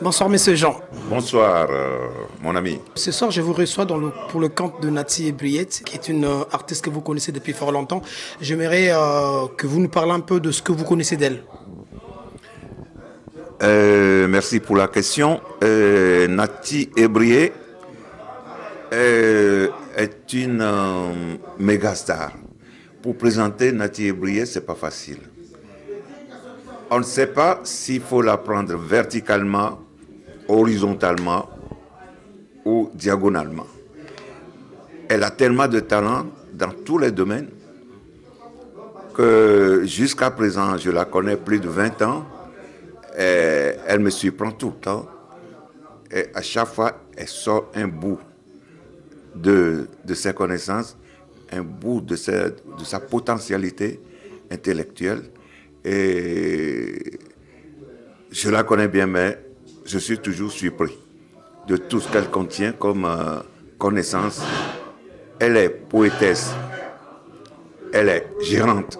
Bonsoir, monsieur Jean. Bonsoir, mon ami. Ce soir, je vous reçois pour le compte de Nati Ebriette, qui est une artiste que vous connaissez depuis fort longtemps. J'aimerais que vous nous parlez un peu de ce que vous connaissez d'elle. Merci pour la question. Nati Ebriette est une méga star. Pour présenter Nati Ebriette, c'est pas facile. On ne sait pas s'il faut la prendre verticalement, horizontalement ou diagonalement. Elle a tellement de talent dans tous les domaines que jusqu'à présent, je la connais plus de 20 ans. Et elle me surprend tout le temps. Et à chaque fois, elle sort un bout de ses connaissances, un bout de sa potentialité intellectuelle. Et je la connais bien, mais je suis toujours surpris de tout ce qu'elle contient comme connaissance. Elle est poétesse, elle est gérante,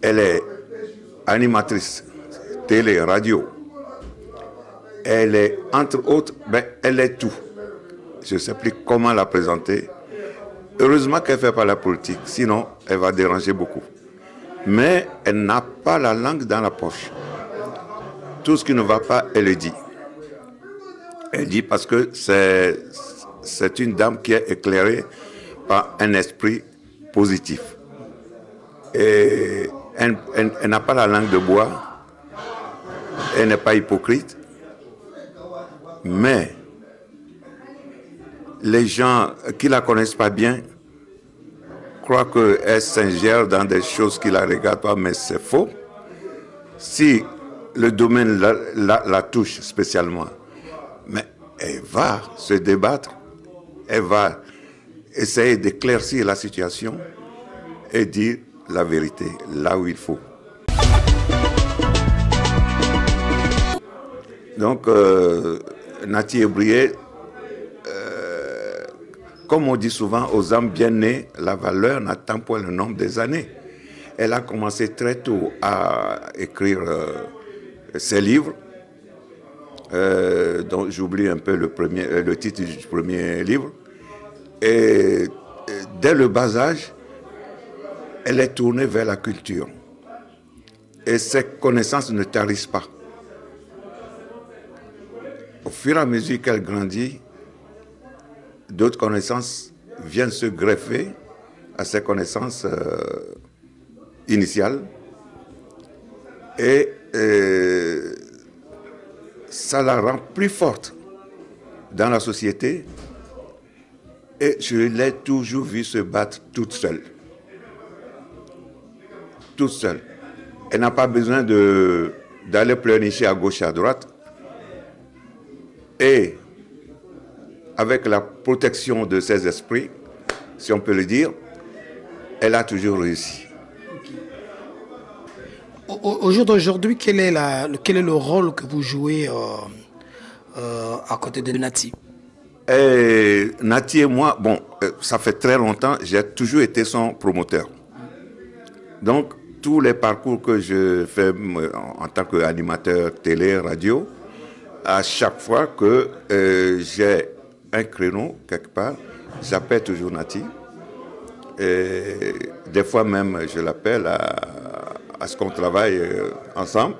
elle est animatrice, télé, radio. Elle est, entre autres, elle est tout. Je ne sais plus comment la présenter. Heureusement qu'elle ne fait pas la politique, sinon elle va déranger beaucoup. Mais elle n'a pas la langue dans la poche. Tout ce qui ne va pas, elle le dit. Elle dit parce que c'est une dame qui est éclairée par un esprit positif. Et elle n'a pas la langue de bois. Elle n'est pas hypocrite. Mais les gens qui la connaissent pas bien croient qu'elle s'ingère dans des choses qui la regardent pas, mais c'est faux. Si le domaine la touche spécialement, mais elle va se débattre, elle va essayer d'éclaircir la situation et dire la vérité là où il faut. Donc, Nati Ebriette, comme on dit souvent, aux âmes bien nées, la valeur n'attend pas le nombre des années. Elle a commencé très tôt à écrire ses livres, dont j'oublie un peu le titre du premier livre. Et dès le bas âge, elle est tournée vers la culture. Et ses connaissances ne tarissent pas. Au fur et à mesure qu'elle grandit, d'autres connaissances viennent se greffer à ses connaissances initiales. Et ça la rend plus forte dans la société. Et je l'ai toujours vue se battre toute seule. Toute seule. Elle n'a pas besoin d'aller pleurnicher à gauche et à droite. Et avec la protection de ses esprits, si on peut le dire, elle a toujours réussi. Au jour d'aujourd'hui, quel est le rôle que vous jouez à côté de Nati? Nati et moi, ça fait très longtemps, j'ai toujours été son promoteur. Donc, tous les parcours que je fais en tant qu'animateur télé, radio, à chaque fois que j'ai un créneau quelque part, j'appelle toujours Nati. Et des fois même, je l'appelle à ce qu'on travaille ensemble.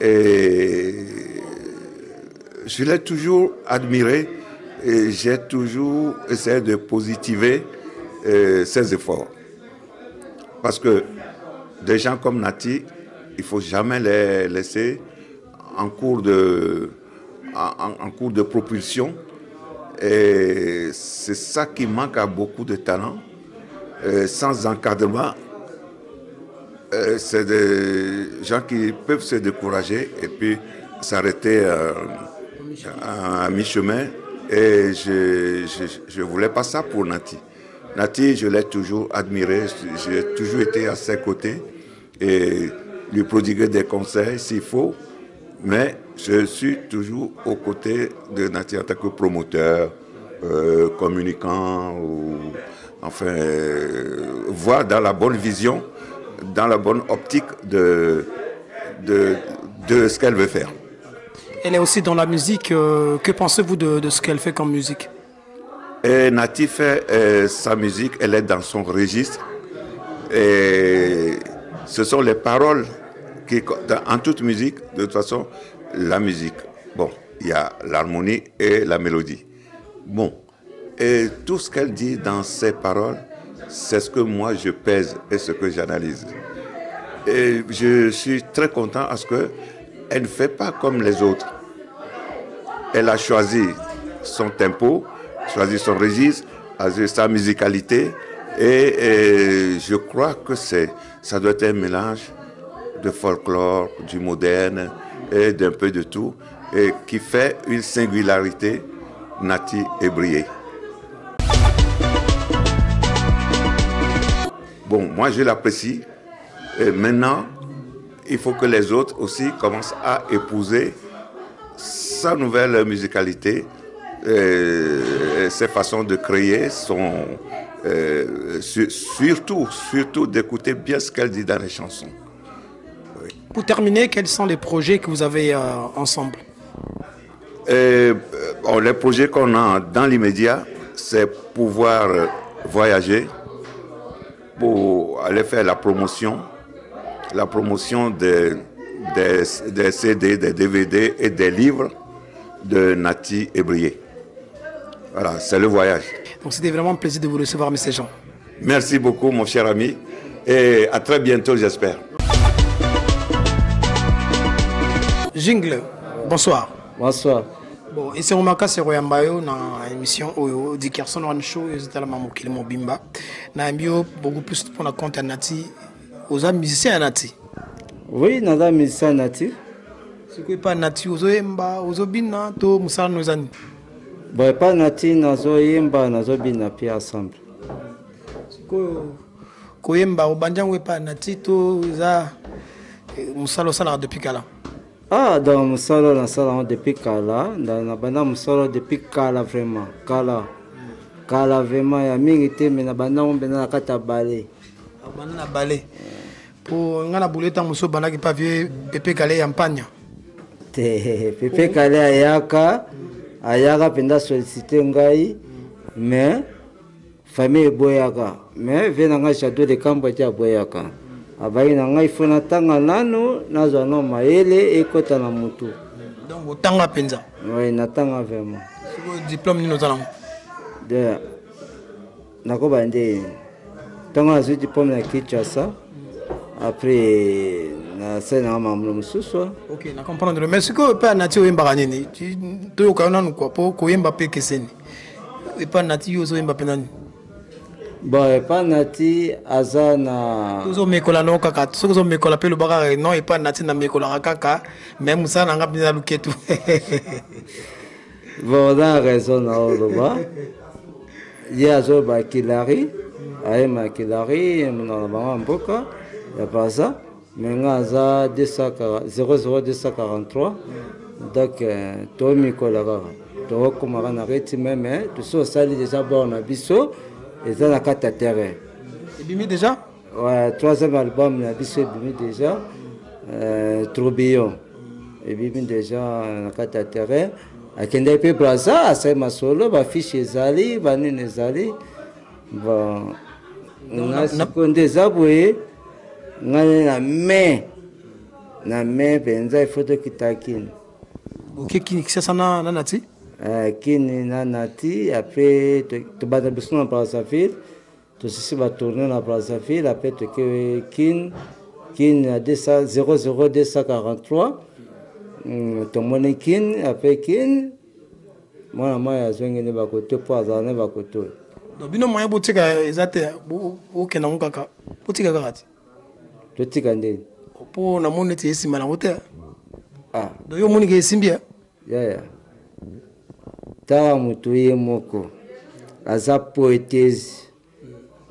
Et je l'ai toujours admiré et j'ai toujours essayé de positiver ses efforts. Parce que des gens comme Nati, il ne faut jamais les laisser en cours de propulsion. Et c'est ça qui manque à beaucoup de talents. Sans encadrement, c'est des gens qui peuvent se décourager et puis s'arrêter à mi-chemin. Et je ne voulais pas ça pour Nati. Nati, je l'ai toujours admiré, j'ai toujours été à ses côtés et lui prodiguer des conseils s'il faut. Mais je suis toujours aux côtés de Nati en tant que promoteur, communicant, ou enfin, voir dans la bonne vision, dans la bonne optique de ce qu'elle veut faire. Elle est aussi dans la musique. Que pensez-vous de ce qu'elle fait comme musique? Et Nati fait sa musique, elle est dans son registre. Et ce sont les paroles qui, en toute musique, de toute façon, la musique. Bon, il y a l'harmonie et la mélodie. Bon, et tout ce qu'elle dit dans ses paroles, c'est ce que moi je pèse et ce que j'analyse. Et je suis très content parce qu'elle ne fait pas comme les autres. Elle a choisi son tempo, choisi son registre, sa musicalité. Et je crois que ça doit être un mélange de folklore, du moderne et d'un peu de tout, et qui fait une singularité Nati Ebrié. Bon, moi je l'apprécie. Et maintenant, il faut que les autres aussi commencent à épouser sa nouvelle musicalité, ses façons de créer, surtout d'écouter bien ce qu'elle dit dans les chansons. Oui. Pour terminer, quels sont les projets que vous avez ensemble? Les projets qu'on a dans l'immédiat, c'est pouvoir voyager pour aller faire la promotion des CD, des DVD et des livres de Nati Ebrié. Voilà, c'est le voyage. Donc c'était vraiment un plaisir de vous recevoir, M. Jean. Merci beaucoup, mon cher ami, et à très bientôt, j'espère. Jingle, bonsoir. Bonsoir. Bon, ici on m'a c'est Royambayo dans l'émission au Dickerson One Show, et c'était la maman qui m'a bimba. Na mbio beaucoup plus pour la compte à Nati, aux musiciens à Nati. Oui, nada musicien Nati. Ce qui pas Nati, aux emba, aux obina, to musala nos amis. Bon, pas Nati, nazo yemba, nazo bina pia ensemble. Ko yemba, au banjang pas Nati, to za musala sala depuis kala. Ah, dans musala na sala depuis kala, dans na bana musala depuis kala vraiment, kala vraiment ya mingi te mais na bana on bena kata balé. Bana na balé. Pour ngana bouleta muso bana ki pa vie Pepe Kale yampanya. Te Pepe Kale ayaka penda solliciter ngai mais famille boyaka mais vena ngai château de Kambo ti boyaka. Abai na ngai fona tanga nano nazo no maele ekota na mutu. Donc otanga penza. Oui, na tanga vraiment. Siko diplôme ni nozala. De nako bande. Tanga azu diplôme na Kinshasa. Après na sena mamulo mususu. OK, na comprendre. Mais ce que pas Nati oyemba nini? Tu to yokana nuko po ko yemba pe keseni. Et pas Nati yo zo yemba penani. Bon, pas Nati azana. Tozo mekola no kaka, tozo mekola pe lo baka non et pas Nati na mekola kaka, même ça na ngapina luketu. Bon, on a raison na oloba. Ya zo ba kilari, ay ma kilari, na ba mboka. Il n'y a pas ça. Mais il y a 00243. Donc, tu as mis quoi là-bas? Tu as comme un arrêté même. Tu sais, ça déjà bon à Bisso. Et ça, la carte à terre. Et Bimi déjà? Ouais, troisième album, la Bisso Bimi déjà. Tourbillon. Et Bimi déjà, la carte à terre. À Kenda Pe Plaza, c'est ma solo, ma fiche Zali, ma nene Zali. Bon. On a secondé Zaboué. Na main penza il faut que takine. OK, qui c'est ça na Nati? Kini na Nati, après tu vas dans la Brazzaville, tu sais va tourner la Brazzaville, après tu que kin a 00243 ton monnaie kin après kin moi ya zwengi ne ba koto po za ne ba koto. Donc bino moyen botika ezate o kena ngaka. Botika kati. Totika ndeni po na moni te esima na hotel. Ah, do yo moni ke esimbia ya tawa mutu ye moko aza poétese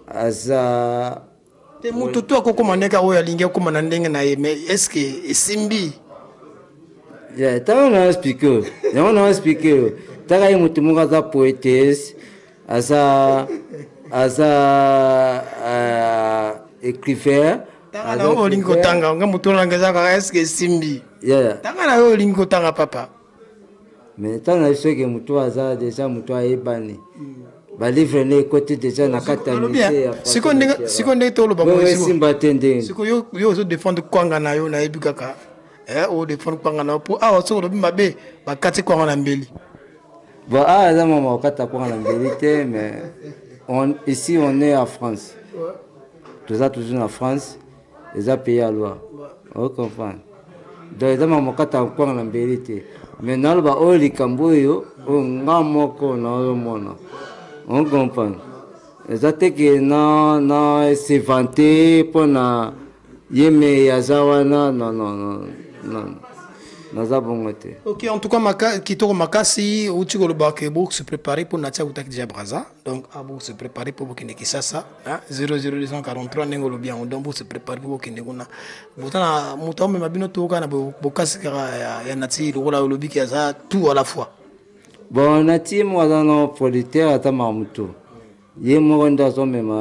aza te mutu to akoko maneka oyo alingi akoma na ndenge na ye mais est-ce que esimbi ya tawa na expliquer tawa ye mutu moko aza poétese aza écrivain. Tanga na olingo tanga nga mutu na ngeza ka est-ce que simbi. Yeah. Tanga na olingo tanga papa. Mais tant que je muto aza déjà muto ayebani. Ba livre ne côté déjà na kata musée. Si on tolo ba moi simba tende. Si yo zo défendre kwanga na yo na ebikaka. O défendre kwanga na po so lo mabe ba kati kwanga na mbeli. Bon là maman kata kwanga na mbeli te mais ici on est en France. Tout ça toujours en France. Les a payé à loi. On comprend. Donc là maman kata kwanga na mbeli te. Mais dans le oli kamboyo nga moko na mona. On comprend. Ezate que na se vanter pour na yeme yazawana non. Ok, en tout cas, Kitoko Makasi, où tu se préparer pour Natia Outak Diabraza. Donc, pour se préparer pour Bokine Kisasa. 00243, Nengolo bien, on pour se préparer pour Bokine Guna. Boutana, Mouton, mais Mabino Toka, Bokas, Yanati, le rôle à lobby qui a tout à la fois. Bon, Nati, moi, dans nos producteurs, à Tamamuto. Yé, moi, on même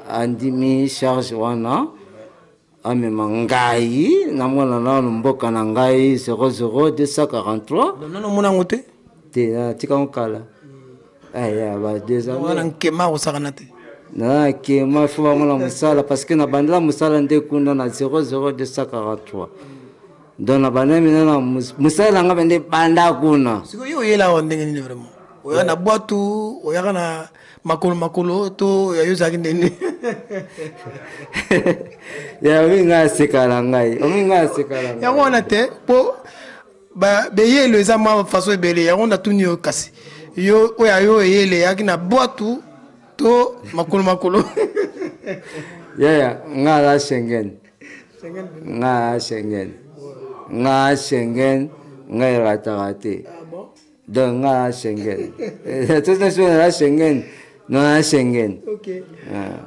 Andimi, charge, wana. Amema ngai na mwana na mboka na ngai 00243 non mona ngote te tika nkala aya ba deux ans wana nkema osakana te na kema fuma mona musala parce que na bandela musala nde kuna na 00243 donc na banami na musala nga bende banda kuna siko yo yela wa ndenge ni vraiment oya na boatu oya kana makolo to ya yozaki ndeni ya winga sekala ngai ya wana te po ba beyelo eza ma façon ebele ya wana tuni yo kasi yo oya yo yele yaki na boatu to makolo ya ngala Schengen ngai ratarate donc ngala Schengen tout ça sur la Schengen. Non, Schengen. Ok.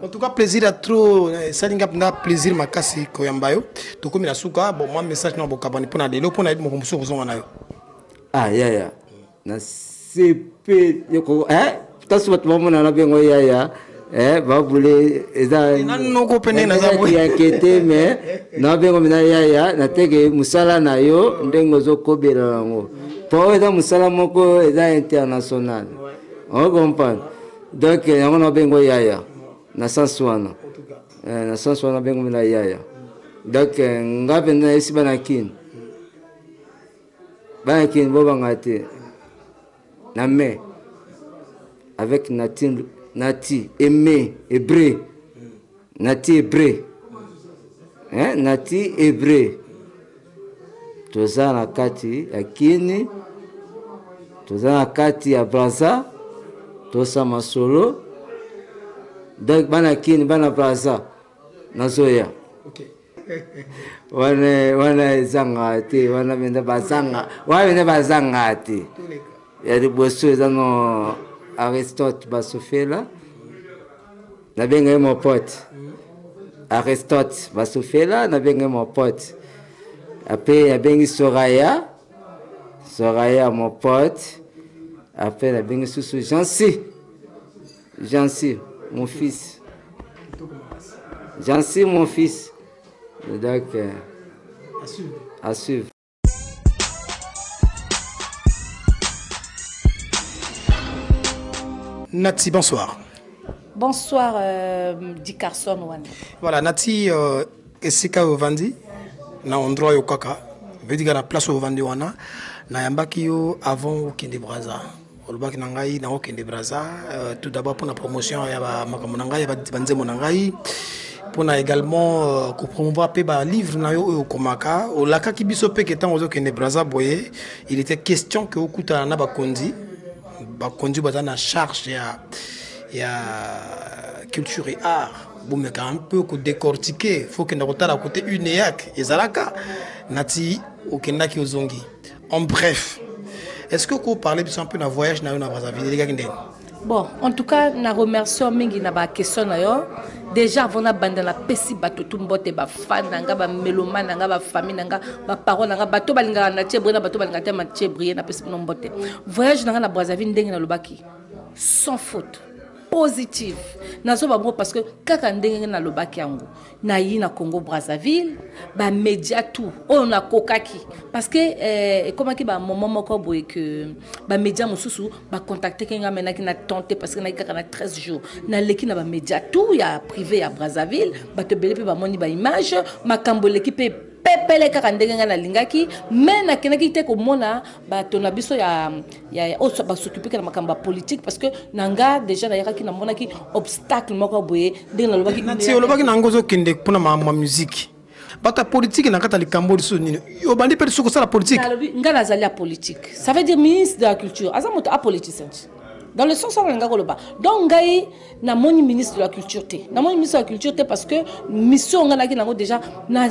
En tout cas, plaisir à trop. Ça n'a plaisir ma casse koyambayo. To comme la souka, bon moi message na bokabani pona de lo pona mo komso ko na yo. Ah ya. Na CP yoko tasu bat mo na bengo ya. Ba bule eza non ko pene na za boy. Ya kete mais na bengo mina ya na tege musala na yo ndengo zo kobela ngo. Po eza musala moko eza international. On comprend. Donc on a bengo yaya na sanswana na sanswana bengo na yaya donc ngabe na isi banakin boba ngate na me avec nati aimé hébreu nati hébreu nati hébreu toza na kati akini toza na kati ya Braza tosa masolo donc bana kini bana Braza nazoya okay wana zangati wana benda bazangati ya riboso zano Aristote basofela na benga mon pote Aristote basofela na benga mon pote après ya bengi Soraya mon pote. Après, la bien sous Jancy, mon fils. Jancy, mon fils. Donc, à suivre. Nati, bonsoir. Bonsoir, Dickerson. Voilà, Nati, Esika Ovandi, na endroit Yokaka, veut dire la place Ovandi wana. Na yambaki yo avant Okende Braza. Olobaki nangai na Okende Braza. Tout d'abord pour la promotion ya ba makambo nangai ba banzemo nangai. Pour na également ko promouvoir pe ba livre na yo komaka. Olaka ki biso pe ketan Okende Braza boye. Il était question que okuta na ba kondi bazana charge ya culture et art. Bon mais quand un peu ko décortiquer, faut que na kotala côté unéac ezalaka nati okenda ki ozongi. En bref, est-ce que vous parlez un peu de voyage dans Brazzaville? Bon, en tout cas, je remercie la question. Déjà, avant de bande la pesi bato tumbote ba fan nanga ba meloma nanga ba famille nanga ba parole nanga bato balinga na tiebré na bato balinga te ma tiebré na pesi nombote. Voyage dans la Brazzaville ndenge na lobaki sans faute. positive nazo bango parce que kaka ndenge na lobaki yango na yi na Congo Brazzaville ba média tout on a kokaki parce que comment ki ba moment moko boye que ba média mususu ba contacter kenga menaki na tenter parce que na kaka na 13 jours na leki na ba média tout ya privé ya Brazzaville ba te bele pe ba moni ba image makambo l'équipe pepele kaka ndenge nga na lingaki mais na kenaki te ko mona ba tona biso ya oso ba s'occuper na makamba politique parce que nanga déjà na yaki na mona ki obstacle moko boye ndenge na lobaki nati lobaki na ngozo kende pona ma musique bata politique na kata likambo liso nini yo bandi pe soko sala politique nga na zali politique ça veut dire ministre de la culture azamoto a politicien dans le sens où on a gagné donc gaï na moni ministre de la culture té na moni ministre de la culture té parce que mission on a gagné déjà na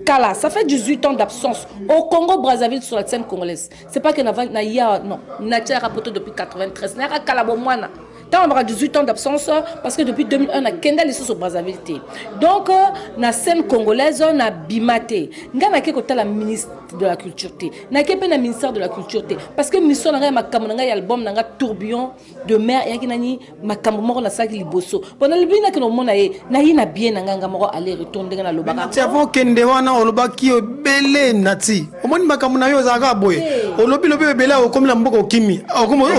kala ça fait 18 ans d'absence au Congo Brazzaville sur la scène congolaise c'est pas que na ya non na tia rapporté depuis 93 na kala bo mwana tant on a 18 ans d'absence parce que depuis 2001 na kenda les au Brazzaville té donc na scène congolaise on a bimaté nga na ke kota la ministre de la culture té na ke pe na ministère de la culture té parce que mission na makambo na album na tourbillon de mer et nani makambo moko na saki liboso bona libina ke no mona e na yina bien na nganga moko aller retour ndenge na lobaka ti avant kende wana olobaki obele nati omoni makambo na yo zaka boye olobi lobi bele o comme la mboko okimi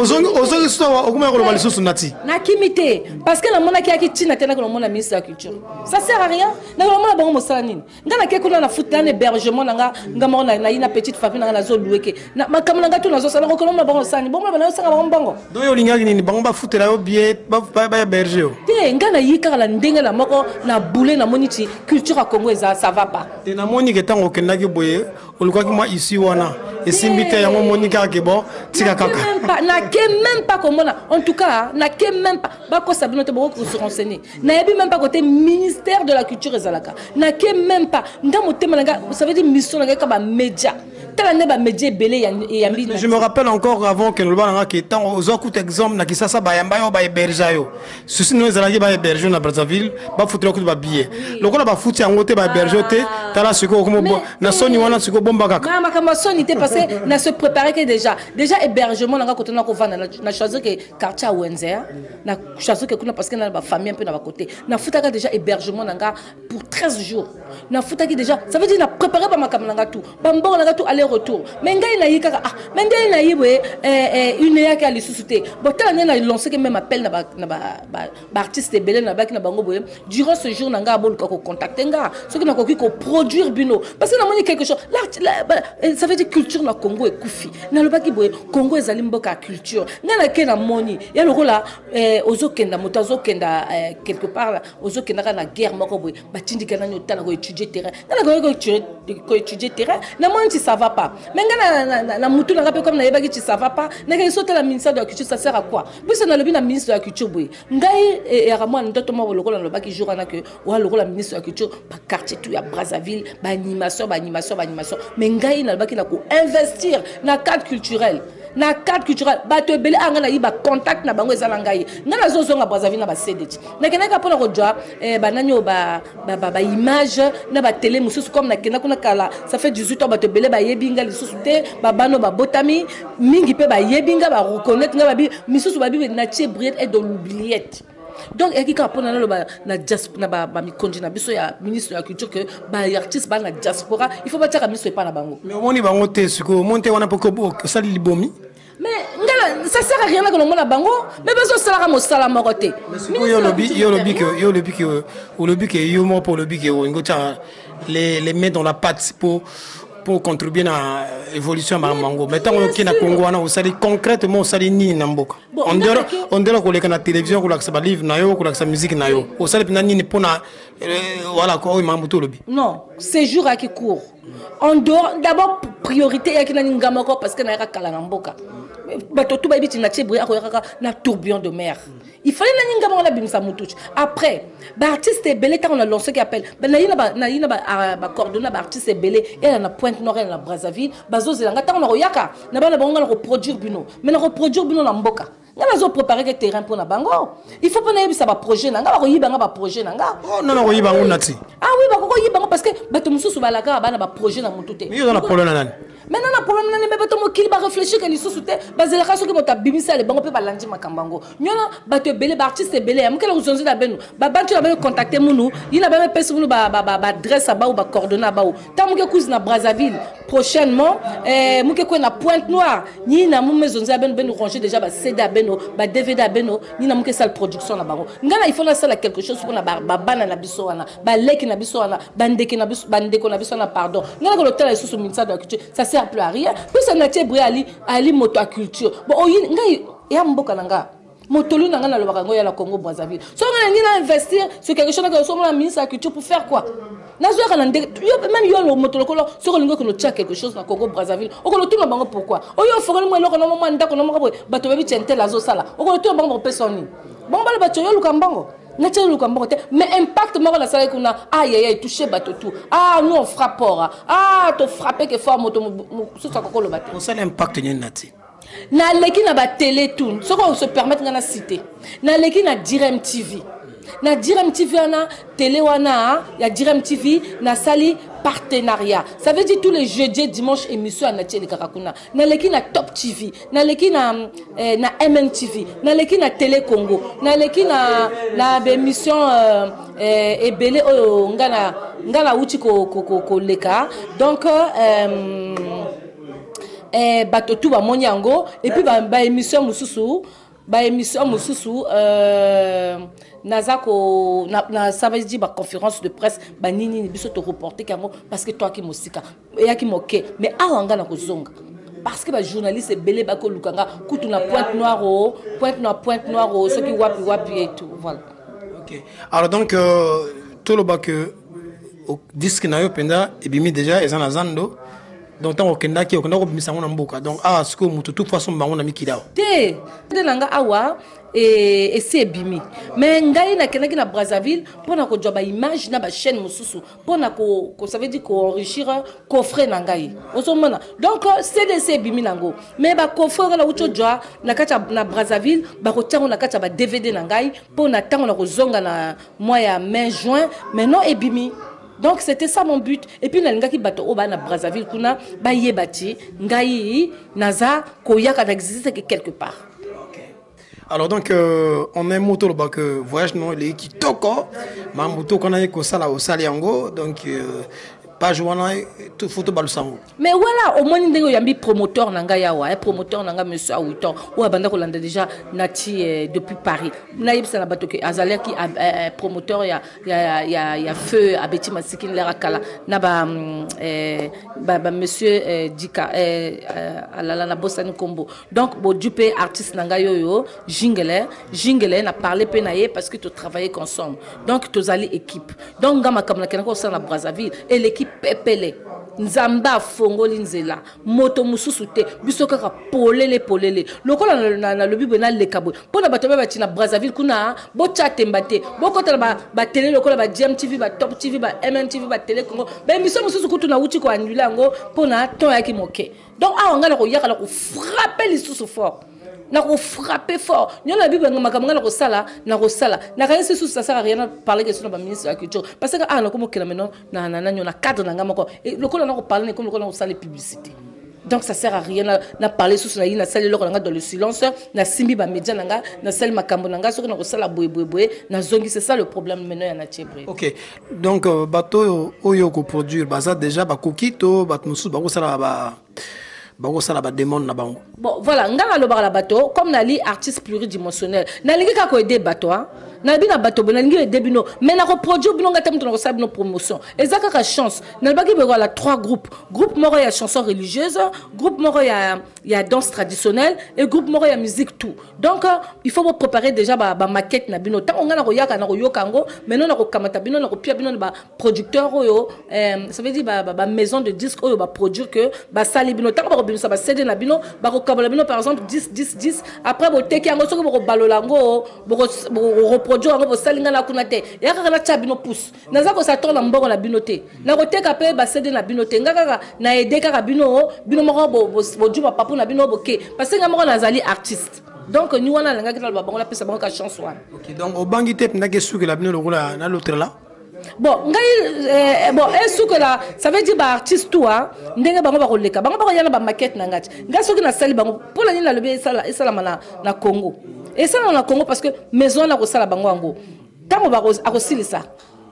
ozongi so okuma ko lobali susu nati na kimité parce que la mona ki akitina tena ko mona ministre de la culture ça sert à rien na mona bango mosala nini ngana ke kuna na futa na hébergement nga ngamo na yina petite famille na zo loueke na makambo na ngato na zo sala ko na bango sani bongo na sanga bango donc yo lingaki nini bango ba futela yo bien ba héberger te ngana yika la ndenge la moko na boule na moniti culture ya Congo ça va pas te na moni ke tango kendaki boye olukaki moi ici wana esimbite yango moni ka ke bon tika kaka na ke même pas comme en tout cas na ke même pas ba ko sabino te beaucoup se renseigner na yebi même pas côté ministère de la culture ezalaka na ke même pas ndamo tema nga ça veut dire mission nga ka ba média je me rappelle encore avant que nous avons été aux autres exemples na kisasa ba yamba yo ba héberger yo souci nous ezalaki ba héberger na Brazzaville ba foutre ko ba billet lokola ba fouti yango te ba héberger te tala siko comme na soni wana siko bomba kaka na makamba soni te parce que na se préparer que déjà hébergement na côté na ko vendre na choisir que quartier Wenzer na choisir que kuna parce que na ba famille un peu na ba côté na foutaka déjà hébergement na pour 13 jours na foutaki déjà ça veut dire na préparer ba makamba na tout ba mbongo na tout retour mais ngai na yika mais ngai na yibwe une ya ka lisusuté botala na lancer que même appel na artiste belé na baki na bango boye durant ce jour na nga boluka ko contacter nga ce que na ko produire bino parce que na moni quelque chose ça veut dire culture na Congo est koufi na le baki boye Congo ezali mboka culture nga na ke na moni ya lokola ozokenda motazo kenda quelque part là ozokenda na guerre moko boye batindika na nyota ko étudier terrain na ko étudier terrain na moni ça va pas mais na mutu na comme na yebaki ça va pas na ke sauter la ministère de la culture ça sert à quoi puisque na lobi na ministre de la culture boye ngai et ramwa ndoto mo lokola na lobaki jour na que wa lokola ministre de la culture ba quartier tout ya Brazzaville ba animation mais ngai na lobaki na ko investir na cadre culturel bato ebele anga na yiba contact na bango ezala ngai ngana zozonga Brazzaville na ba CDT na kenaka pona ko jwa bananyo ba image na ba télé mususu comme na kenaka kuna kala ça fait 18 ans bato ebele ba yebinga lisusu te ba bano ba botami mingi pe ba yebinga ba reconnaître nga ba bi misusu ba bi na tie brillette et de l'oubliette donc ekika pona na diaspora ba mi konji na biso ya ministre de la culture que ba artiste ba na diaspora il faut pas tirer ministre pas na bango mais on y bango te siko monter wana poko ça libomi mais ngala ça sert à rien que l'on a bango mais besoin salaire mo salaire moroté yo lobi que yo mo pour lobi que ngota les mettre dans la pâte pour contribuer à l'évolution de Mango. Mais tant qu'on a Congo, on sait concrètement on sait ni namboka. On dirait qu'on est à la télévision, qu'on a que ça livre nayo, qu'on a que ça musique nayo. On sait que ni pour na voilà quoi il m'a lobi. Non, c'est jour à qui court. En dehors d'abord priorité à qui na ngamoko parce que na ka kala namboka. Bato tout baby tina tchebri na tourbillon de mer. Il fallait na ngamoko na bimsa mutuch. Après, ba artiste belé quand on a lancé qui appelle, na yina ba coordonner ba artiste belé et na Pointe Nord et na Brazzaville, bazo zelanga tant on a royaka, na ba na bango na reproduire bino. Mais na reproduire bino na mboka. Nga zo préparer que terrain pour na bango. Il faut pas na yebisa ba projet na nga ba royiba nga ba projet na nga. Oh non na royiba ngo nati. Ah oui ba ko bango parce que bato mususu balaka bana ba projet na mutu te. Mais yo na problème na nani? Maintenant na problème na ne bato mo kili ba réfléchir que lisusu te bazelaka soki bota bimisa le bango pe balandi makambango. Nyona bato belé ba artiste belé amukela uzonzi na benu. Ba bantu na benu contacter munu, ina ba pesi munu ba adresse ba ou ba coordonnée ba ou. Tamuke kuzi na Brazzaville prochainement muke ko na Pointe-Noire ni na mu maison za benu ranger déjà ba CD benu ba DVD benu ni na muke salle production na bango. Ngana il faut na salle quelque chose pour na ba bana na biso wana ba leki na biso wana bandeke na biso bandeko na biso na pardon. Ngana ko l'hôtel sous ministère de la culture ça sert plus à rien. Puis ça n'a été ali moto à culture. Bon ngai ya mboka nanga motolu nanga na lobaka ngo ya la Congo Brazzaville. So ngana ni na investir sur quelque chose que so na ministre de la culture pour faire quoi? Nazo kana même yo le motolo ko so ko lingo ko tia quelque chose na Congo Brazzaville. O ko tuna bango pourquoi? O yo fo ko mo eloko na mo manda ko na mo bato bebi tente la zo sala. O ko tuna bango personne. Bon ba le bato yo lukambango. Mais impact moi la salle qu'on a aïe aïe touché bateau tout ah nous on frappe ah to frapper que fort moto sur ça le bateau on sait l'impact ni nati na leki na ba télé tout ce qu'on se permettre na cité na leki na Direm TV na Direm TV na télé wana ya Direm TV na sali partenariat ça veut dire tous les jeudis dimanche émission à Natie le Karakuna na leki na Top TV na leki na MNTV na leki na Télé Congo na leki na émission ebele ngana uti ko leka donc bato tout ba monyango et puis ba émission mususu nazako na ça veut dire ba conférence de presse ba nini biso to reporter kango parce que toi qui musika ya ki moke mais awanga na kozonga parce que ba journaliste belé ba ko lukanga kutu na Pointe Noire ceux qui wapi et tout voilà. OK. Alors donc tout le bac au disque na yo penda et bimi déjà ezana zando donc tant okenda ki okenda ko bimisa ngona mboka donc ce que mutu toute façon bango na mikidao te nanga awa et c'est bimi mais ngai na kenaki na Brazzaville pona ko joba image na ba chaîne mususu pona ko ça veut dire ko enrichir coffret na ngai osomona donc c'est bimi nango mais ba coffret la ucho joa na kata na Brazzaville ba ko tango na kata ba DVD na ngai pona tango na ko zonga na mois ya mai juin mais non et bimi. Donc c'était ça mon but et puis na ngaki bato oba na Brazzaville kuna ba yebati ngai naza koyaka d'exister quelque part. Alors donc on a un moto le bac voyage non les qui toko ma moto qu'on a ko sala au saliango donc pas jouer tout photo balusango. Mais voilà au moins ndenge yambi promoteur nanga yawa promoteur nanga monsieur Aouiton ou abanda ko landa déjà nati depuis Paris na yebisa na bato ke azali ki promoteur ya feu abeti masikini la kala na ba monsieur Dika alala na Bosani Kombo donc bo dupe artiste nanga yoyo Jingele na parler pe na ye parce que tu travailles ensemble donc tu allez équipe donc ngama kamna kenako sa na Brazzaville et l'équipe pepele nzamba fongoli nzela moto mususu te biso kaka polele lokola na lobi bona lekabo pona bato ba tina Brazzaville kuna bo chatemba te bokota ba télé lokola ba GMTV ba Top TV ba MNTV ba Télé Congo ba biso mususu kutu na uti ko annuler ngo pona ton yaki moke donc ngala ko yaka la ko frapper lisusu fort na ko frapper fort nyola bible makamanga na ko sala na kanisi sous ça sert à rien parler que sur le ministre de la culture parce que na ko mokela maintenant na nyona cadre na ngama ko lokola na ko parler comme lokola na ko sala publicité donc ça sert à rien na parler sous na salle lokola dans le silence na simbi ba média na salle makambo nanga soki na ko sala boye na zongi c'est ça le problème maintenant ya na tiebre. OK donc bateau oyo ko produire baza déjà ba kokito bat musu ba ko sala ba ça la demande na bango. Bon voilà ngala lo la bateau comme nali artiste pluridimensionnel nalingi ka ko aider bateau na bina bateau nalingi aider bino mais na reproduire bino ngata mto na ko bino promotion ezaka ka chance na baki be la 3 groupes groupe moko ya chanson religieuse groupe moko ya danse traditionnelle et groupe moko ya musique tout donc il faut vous préparer déjà ba maquette na bino tant ngana ko yaka na ko yokango maintenant na ko kamata bino na ko pia bino ba producteur oyo ça veut dire ba maison de disque oyo ba produire que ba sali bino tant ba ça va céder na bino ba ko kabala bino par exemple 10 après bo teki yango soko bo balolango bo reproduire yango bo salinga na kuna te ya kaka na cha bino pousse naza ko sa tourna mbongo na bino te na ko teka pe ba céder na bino te ngaka na aider kaka bino moko bo juba papu na bino bo ke parce que ngamo na zali artiste donc ni wana nga kita ba bango la pesa bango ka chance wana. OK donc au bangi te na ke suki la bino lokola na l'autre là bon ngai bon est-ce que là ça veut dire ba artiste toi ndenge bango ba koleka bango ba yana ba maquette na ngati ngai soki na sali bango pour la nina lobi ça na Congo et ça na Congo parce que maison na ko sala bango ango tango ba akosilisa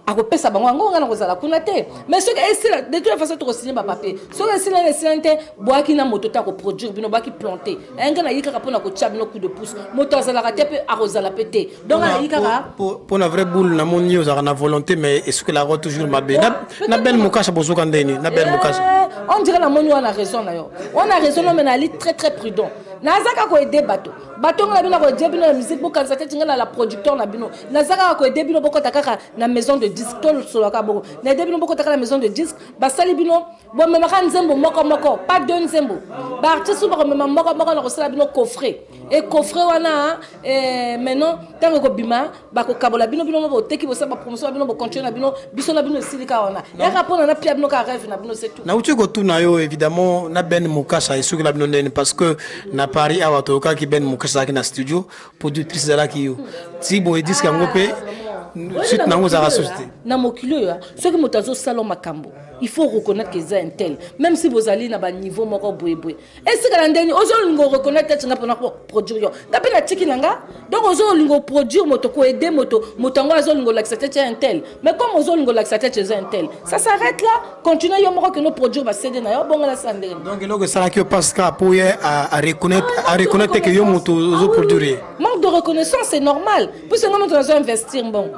akopesa bango ango ngana kozala kuna te mais soki esila de toute façon to ko signer ba papier soki esila na silente boaki na moto ta ko produire bino baki planter enga na yika kapona ko tchabino coup de pouce moto azala ka te pe akozala pété donc na yika pour na vraie boule na moni ozaka na volonté mais est-ce que la route toujours mabe na belle mukasha bozoka ndeni na belle mukasha on dirait la moni on a raison na yo on a raison mais na li très très prudent nazaka ko aider bato ngala bino ko debino la musique boko kanisa te ngala la producteur na bino nazaka ko aider bino boko takaka na maison de disque tol solaka boko na aider bino boko takaka na maison de disque basali bino bon mema kan nzembo moko pas deux nzembo ba artiste ba mema moko na ko sala bino coffret et coffret wana maintenant tango ko bima ba ko kabola bino bo teki bo sa ba promotion bino bo continuer na bino biso na bino silika wana ya kapona na pia bino ka rêve na bino c'est tout na uti ko tuna yo évidemment na ben mukasha isuki la bino ndeni parce que na Paris a watoka ki ben mukasha ki na studio productrice zala ki yo ti bo disque yango pe suite nango za société na mokilo yo ceux qui motazo salon makambo il faut reconnaître que c'est un tel même si vous allez na ba niveau moko boye et ce que ndeni ozo lingo reconnaître que ngapona produire yo ngape na tiki nanga donc ozo lingo produire moto ko aider moto ngo ozo lingo l'accepter un tel mais comme ozo lingo l'accepter chez un tel ça s'arrête là continuer yo moko que nos produire ba céder na yo bonga la sandere donc eloko sala ki parce que pour à reconnaître que yo moto ozo produire manque de reconnaissance c'est normal puisque moi moto ozo investir bon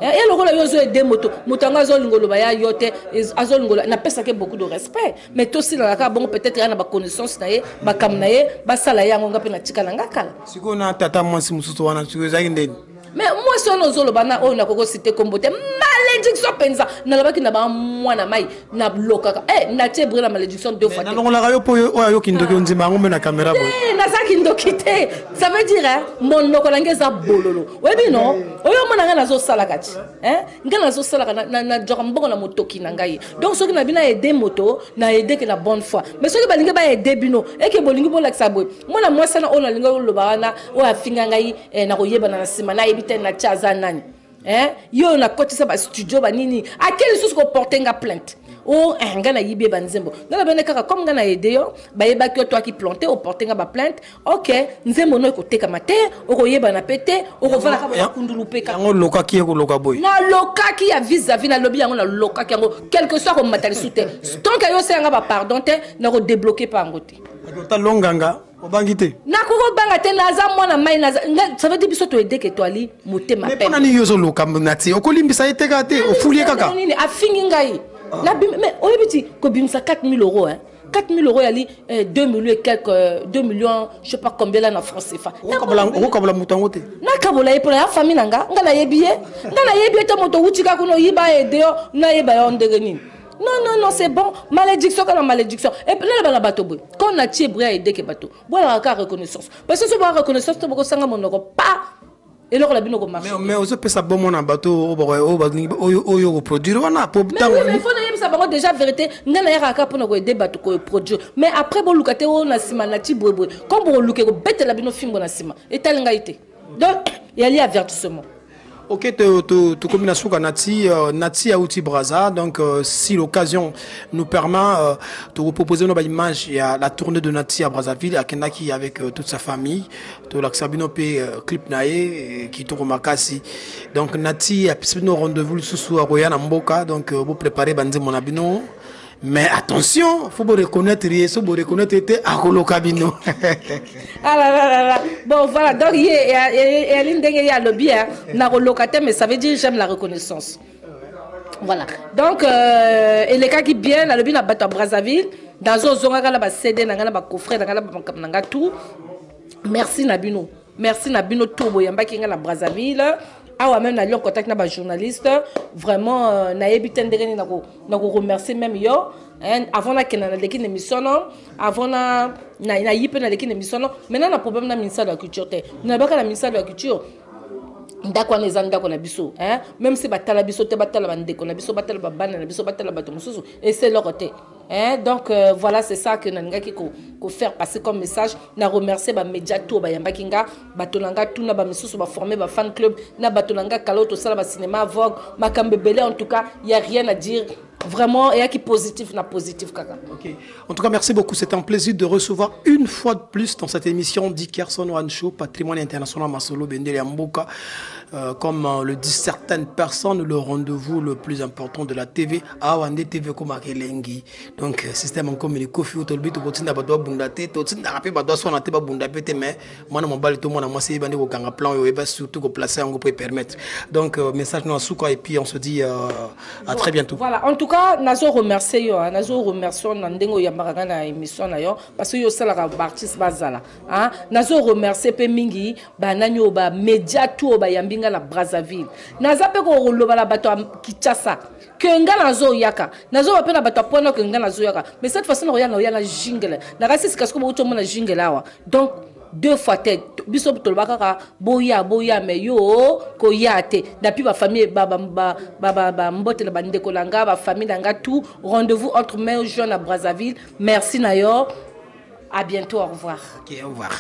et le rôle yozo aider moto ngo lingolo ba ya yote azo lingolo na pesa ke beaucoup de respect mais aussi dans la cas bon peut-être yana ba connaissance na ye ba kam na ye ba sala yango ngape na tika na ngakala siko na tata mwasi mususu wana siko zaki ndeni mais moi si on ozolo bana on na koko cité kombote malédiction penza na labaki na ba mwana mai na blokaka na tebre la malédiction deux fois na ngolaka yo po yo kindoki onzima ngombe na caméra boy na zaki ndokite ça veut dire mon lokola ngeza bololo webi no oyo mona nga nazo sala kati nga nazo sala na joka mbongo na motoki na ngai donc soki na bina aider moto na aider que la bonne foi mais soki balinga ba aider bino et que bolingi bo laksa boy mona moi sana ona linga loba na o afinga ngai na koyeba na sima na na chaza nani yo na kotisa ba studio ba nini a quel source ko porter nga plainte o nga na yibé banzembo ngala bene kaka comme nga na aider yo ba yeba ki toi qui planter au porter nga ba plainte OK nzembo no ko teka mate o ko yeba na pété o ko vana ka ba kundulu peka ngo loka ki ko loka boy na loka ki ya vis-à-vis na lobby yango na loka ki yango quelque soit ko matali soute tant que yo se nga ba pardon te na ko débloquer pa ngote ta longanga obangite nakoko banga te naza mwana mai naza ça veut dire biso to aider que toi li motema pe mais pona ni yozo loka nati okolimbisa eteka te ofulie kaka nini afingi ngai na mais oyebiti ko bimsa 4000 euros 4000 euros yali 2 millions et quelques 2 millions je sais pas combien là en France CFA okabola mutango te na kabola e pour la famille nanga ngala yebiye to moto wuchika kuno yiba aider na yeba yo ndenge nini. Non, c'est bon. Malédiction, quand la malédiction. Et puis là, bateau, quand on a tiré bria et dès que bateau, voilà la reconnaissance. Parce que si on a reconnaissance, tu peux s'engager mon pas. Et là, on a bien marché. Mais on peut ça bon mon bateau au produire on a pour mais il faut ça par déjà vérité ngana ya ka pour na ko aider bateau ko produire mais après bon lukate on a sima na ti boy comme bon luke ko bête la bino film na sima et tel ngaité donc il y a avertissement. Ok, tu combinaison Nati à Outi Braza. Donc, si l'occasion nous permet de vous proposer une image, il y a la tournée de Nati à Brazzaville, à Kenaki avec toute sa famille, de l'Axabino clip nae qui tourne Makasi. Donc, Nati a pris nos rendez-vous sous Royan Mboka. Donc, vous préparez Banzi Monabino. Mais attention, faut vous reconnaître, était à Kolokabino. Ah là. Bon, voilà, donc il y a le bien, mais ça veut dire j'aime la reconnaissance. Voilà. Donc, et les cas qui bien, le bien à Brazzaville, dans un zone, il y a CD, il y a coffret, il y a tout. Merci Nabino. Merci Nabino Tobo, il y a Brazzaville. Ah même na lion contact na ba journaliste vraiment na yebiten ndenge na ko remercier même yo avant na kenana l'équipe émission avant na yipe na l'équipe émission maintenant na problème na ministère de la culture te na baka na ministère de la culture ndako wana eza ndako na biso hein même si batala biso te batala bandeko na biso batala babana na biso batala bato mosusu et c'est leur côté hein donc voilà c'est ça que nangaki ko faire passer comme message na remercier ba média tout ba yambaki nga bato nanga tout na ba misusu ba former ba fan club na bato nanga kaloto sala ba cinéma vogue makambe belé en tout cas il y a rien à dire. Vraiment, et qui positif, na positif, kaka. Ok. En tout cas, merci beaucoup. C'est un plaisir de recevoir une fois de plus dans cette émission Dickerson One Show, Patrimoine International Masolo Bendele Mboka. Comme le disent certaines personnes, le rendez-vous le plus important de la TV, Awande TV comme Akelengi. Donc, système en comme les Kofi ou Tolbi, tout le monde a besoin de bundate, tout le monde a besoin de bundate, mais moi, mon bal, tout le monde a massé, il y a un plan, et va surtout placer, on peut permettre. Donc, message nous à Souka, et puis on se dit à très bientôt. Voilà, en tout cas, nazo remercier yo, nazo remercier Nandengo Yambaraga na émission na yo, parce que yo sala artiste bazala. Hein, nazo remercier pe mingi, ba nanyo ba média tout ba yambinga la Brazzaville. Naza pe ko loba la bato Kinshasa. Que nga nazo yaka. Nazo pe na bato pona que nga nazo yaka. Mais cette fois-ci na ya na jingle. Na rasi sikasko bo to mona jingle awa. Donc deux fois tête biso tolobaka boya mais yo ko yate depuis ba famille ba mbote la bande kolanga ba famille nanga tout rendez-vous entre mai juin à Brazzaville. Merci Nayo, à bientôt, au revoir. OK, au revoir.